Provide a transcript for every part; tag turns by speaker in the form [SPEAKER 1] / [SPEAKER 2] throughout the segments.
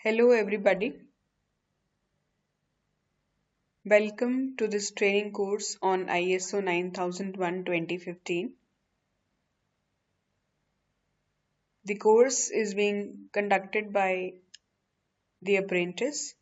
[SPEAKER 1] Hello, everybody. Welcome to this training course on ISO 9001:2015. The course is being conducted by The Apprentice.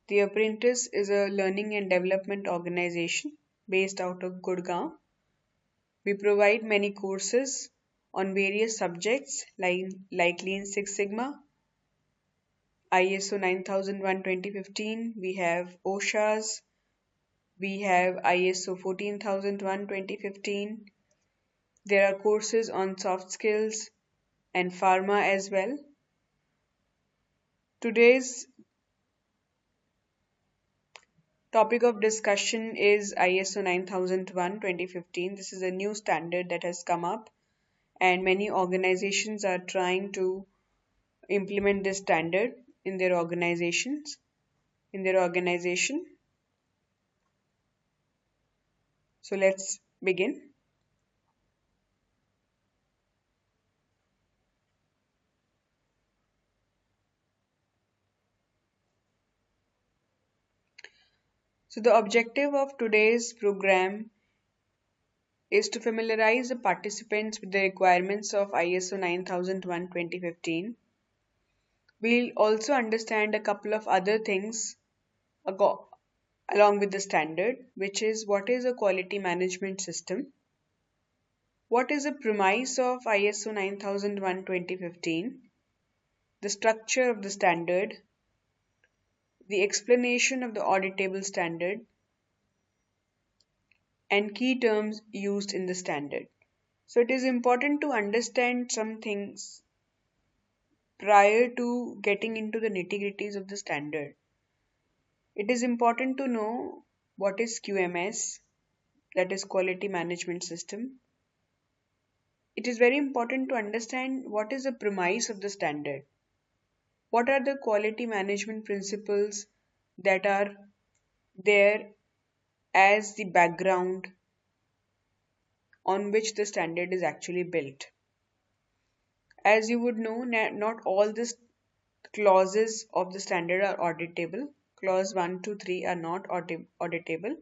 [SPEAKER 1] The Apprentice is a learning and development organization based out of Gurgaon. We provide many courses on various subjects like Lean Six Sigma, ISO 9001:2015. We have OSHA's, we have ISO 14001:2015. There are courses on soft skills and pharma as well. Today's topic of discussion is ISO 9001:2015. This is a new standard that has come up, and many organizations are trying to implement this standard in their organizations, in their organization. So let's begin. So the objective of today's program is to familiarize the participants with the requirements of ISO 9001:2015. We'll also understand a couple of other things ago- along with the standard, which is what is a quality management system, what is the premise of ISO 9001:2015, the structure of the standard, the explanation of the audit-able standard, and key terms used in the standard. So it is important to understand some things prior to getting into the nitty-gritties of the standard. It is important to know what is QMS, that is quality management system. It is very important to understand what is the premise of the standard. What are the quality management principles that are there as the background on which the standard is actually built. As you would know, not all the clauses of the standard are auditable. Clause 1 to 3 are not auditable.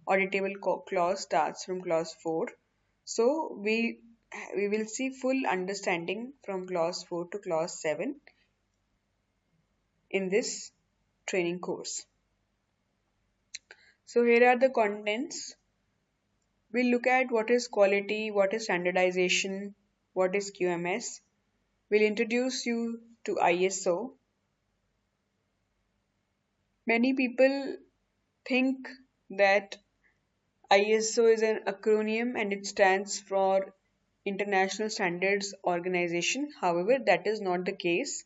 [SPEAKER 1] Auditable clause starts from clause 4. So we will see full understanding from clause 4 to clause 7 in this training course. So here are the contents. We'll look at what is quality, what is standardization, what is QMS. We'll introduce you to ISO. Many people think that ISO is an acronym and it stands for International Standards Organization. However, that is not the case.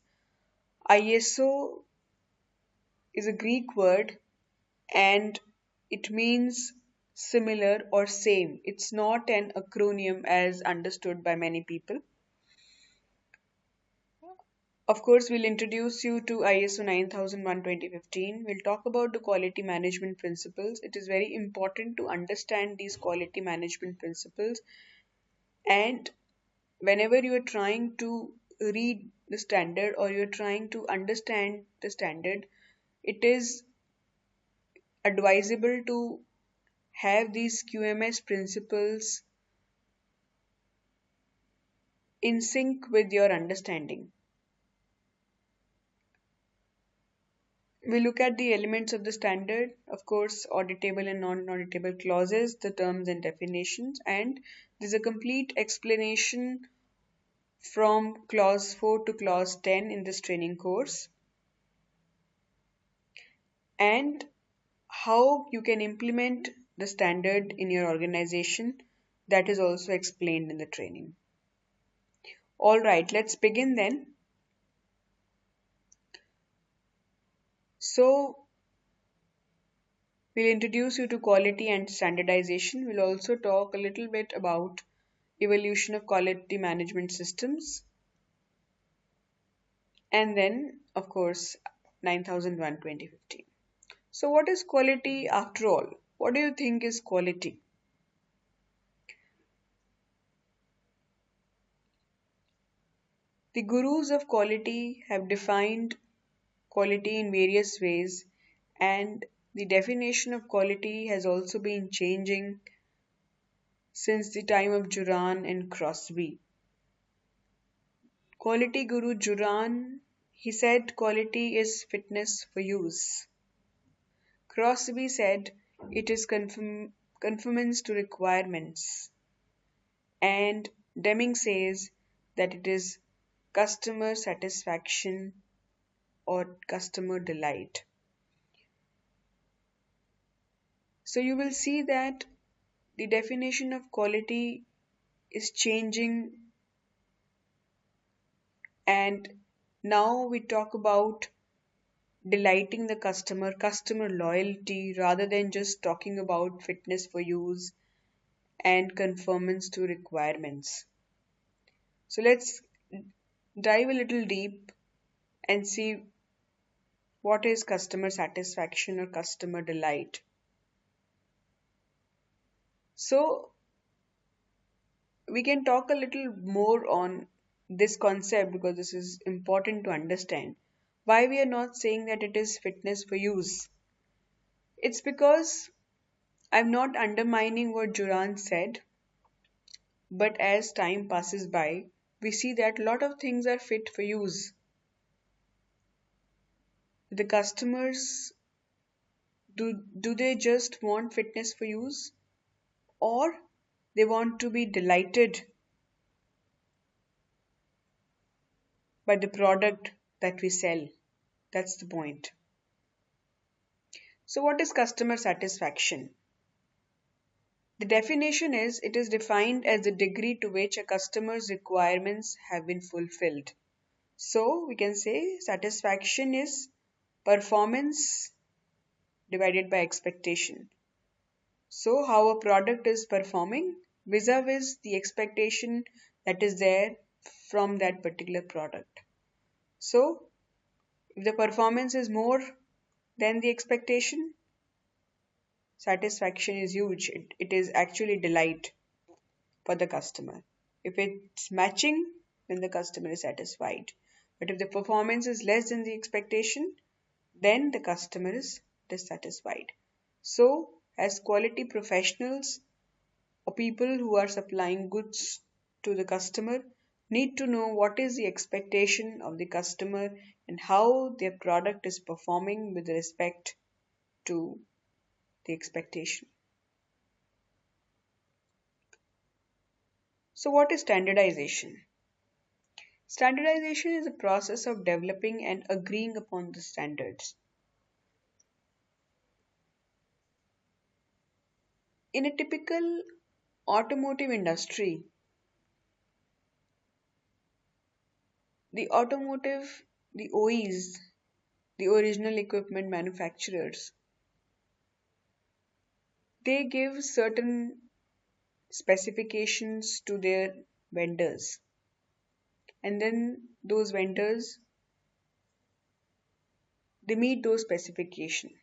[SPEAKER 1] ISO is a Greek word and it means similar or same. It's not an acronym as understood by many people. Of course, we'll introduce you to ISO 9001:2015. We'll talk about the quality management principles. It is very important to understand these quality management principles. And whenever you are trying to read the standard or you're trying to understand the standard, it is advisable to have these QMS principles in sync with your understanding. We look at the elements of the standard, of course, auditable and non-auditable clauses, the terms and definitions, and there's a complete explanation from clause 4 to clause 10 in this training course, and how you can implement the standard in your organization. That is also explained in the training. All right, let's begin then. So, we'll introduce you to quality and standardization. We'll also talk a little bit about evolution of quality management systems. And then, of course, 9001:2015. So, what is quality after all? What do you think is quality? The gurus of quality have defined quality in various ways, and the definition of quality has also been changing since the time of Juran and Crosby. Quality guru Juran, he said quality is fitness for use. Crosby said it is conformance to requirements. And Deming says that it is customer satisfaction or customer delight. So you will see that the definition of quality is changing, and now we talk about delighting the customer, customer loyalty, rather than just talking about fitness for use and conformance to requirements. So let's dive a little deep and see what is customer satisfaction or customer delight. So we can talk a little more on this concept because this is important to understand. Why we are not saying that it is fitness for use? It's because I'm not undermining what Juran said, but as time passes by, we see that a lot of things are fit for use. The customers, do they just want fitness for use, or they want to be delighted by the product that we sell? That's the point. So, what is customer satisfaction? The definition is it is defined as the degree to which a customer's requirements have been fulfilled. So, we can say satisfaction is performance divided by expectation. So, how a product is performing vis a vis the expectation that is there from that particular product. So, if the performance is more than the expectation, satisfaction is huge. It is actually delight for the customer. If it's matching, then the customer is satisfied. But if the performance is less than the expectation, then the customer is dissatisfied. So, as quality professionals or people who are supplying goods to the customer, need to know what is the expectation of the customer and how their product is performing with respect to the expectation. So, what is standardization? Standardization is a process of developing and agreeing upon the standards. In a typical automotive industry, the automotive, the OEs, the original equipment manufacturers, they give certain specifications to their vendors, and then those vendors, they meet those specifications.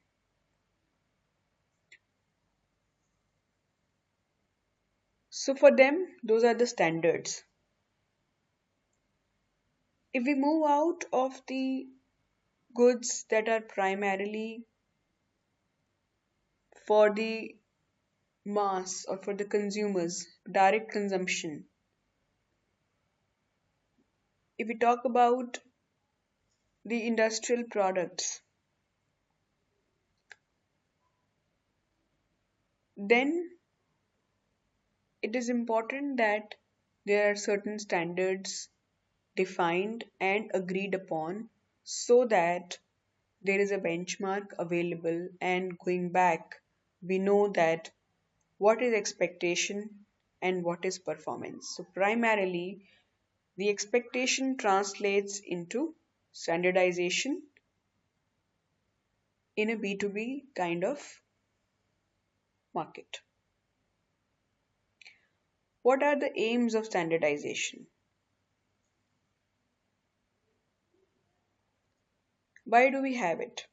[SPEAKER 1] So for them, those are the standards. If we move out of the goods that are primarily for the mass or for the consumers, direct consumption, if we talk about the industrial products, then it is important that there are certain standards defined and agreed upon so that there is a benchmark available, and going back we know that what is expectation and what is performance. So primarily the expectation translates into standardization in a B2B kind of market. What are the aims of standardization? Why do we have it?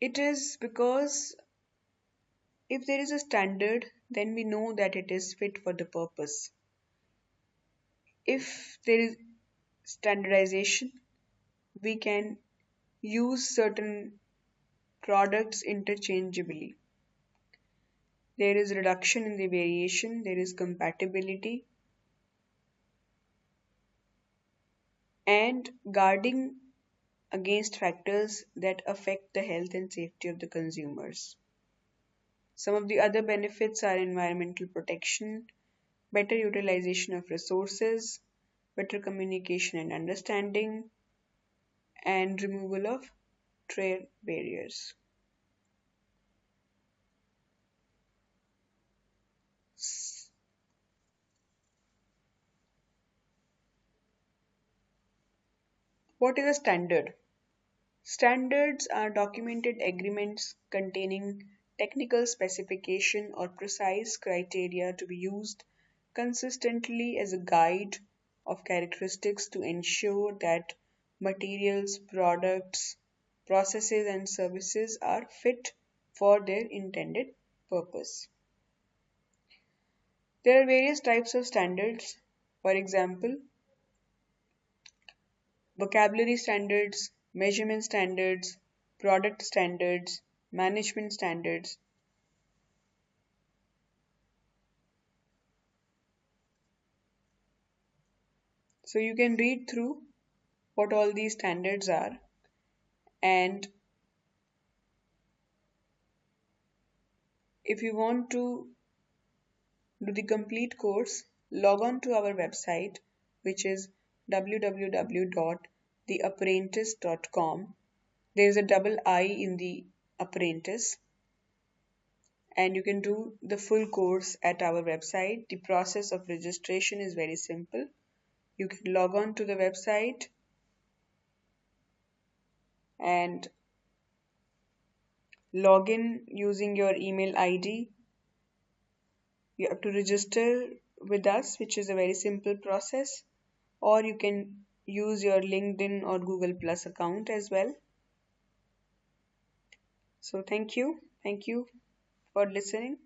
[SPEAKER 1] It is because if there is a standard, then we know that it is fit for the purpose. If there is standardization, we can use certain products interchangeably. There is reduction in the variation, there is compatibility, and guarding against factors that affect the health and safety of the consumers. Some of the other benefits are environmental protection, better utilization of resources, better communication and understanding, and removal of trade barriers. S- What is a standard? Standards are documented agreements containing technical specification or precise criteria to be used consistently as a guide of characteristics to ensure that materials, products, processes, and services are fit for their intended purpose. There are various types of standards. For example, vocabulary standards, measurement standards, product standards, management standards. So you can read through what all these standards are, and if you want to do the complete course, log on to our website, which is www.theapprentice.com. There is a double I in the apprentice, and you can do the full course at our website. The process of registration is very simple. You can log on to the website and log in using your email ID. You have to register with us, which is a very simple process, or you can use your LinkedIn or Google Plus account as well. So, thank you. Thank you for listening.